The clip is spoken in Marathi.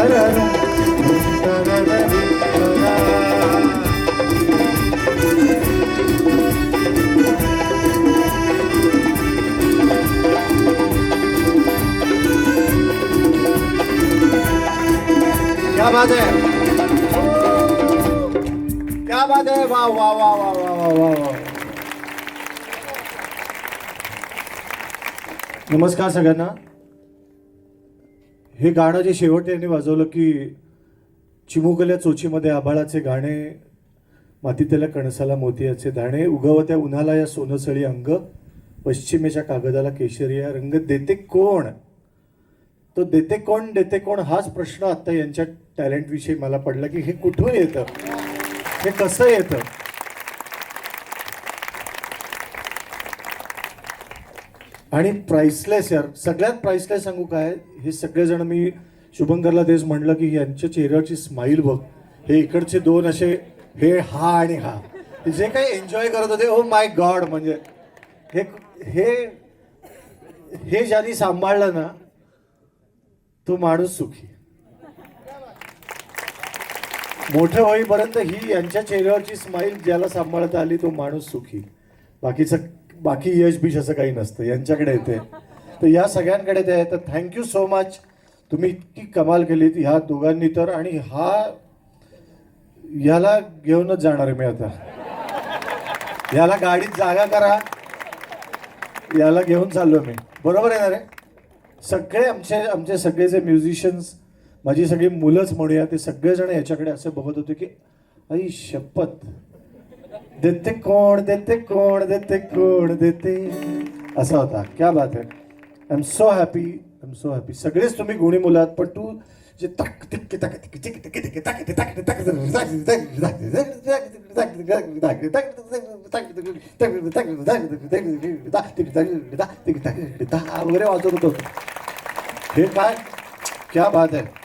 क्या बात है, क्या बात है, वाह वाह वाह वाह वाह वाह वाह वाह. नमस्कार सगळ्यांना. हे गाणं जे शेवट यांनी वाजवलं की चिमुकल्या चोचीमध्ये आभाळाचे गाणे, मातीतल्या कणसाला मोतियाचे दाणे, उगवत्या उन्हाला या सोनसळी अंग, पश्चिमेच्या कागदाला केशरिया रंग, देते कोण? तो देते कोण हाच प्रश्न आता यांच्या टॅलेंट विषयी मला पडला की हे कुठून येतं, हे कसं येतं. आणि प्राइसलेस यार, सगळ्यात प्राइसलेस सांगू काय, हे सगळेजण मी शुभंकरला तेच म्हणलं की यांच्या चेहऱ्यावरची स्माईल बघ. हे इकडचे दोन असे, हे हा आणि हा, जे काही एन्जॉय करत होते, ओ माय गॉड. म्हणजे हे हे हे ज्यांनी सांभाळलं ना तो माणूस सुखी. मोठं होईपर्यंत ही यांच्या चेहऱ्यावरची स्माईल ज्याला सांभाळता आली तो माणूस सुखी. बाकी यश बिश असं काही नसतं, यांच्याकडे येते. तर या सगळ्यांकडे ते आहे. तर थँक्यू सो मच. तुम्ही इतकी कमाल केलीत ह्या दोघांनी तर. आणि याला घेऊनच जाणार आहे मी आता. याला गाडीत जागा करा, याला घेऊन चाललो मी. बरोबर येणार आहे. सगळे आमचे सगळे जे म्युझिशियन्स, माझी सगळी मुलंच म्हणूया, ते सगळेजण याच्याकडे असं बघत होते की आई शपथ, देते कोण देते कोण देते कोण देते, असा होता. क्या बात आहे. I am so happy, I am so happy. सगळेच तुम्ही गुणी मुलं आहात, पण तू जे तक तिक तक तिक तिक तिक तिक तक तिक तक तक वगैरे वाजवत होतो. हे काय, क्या बात आहे.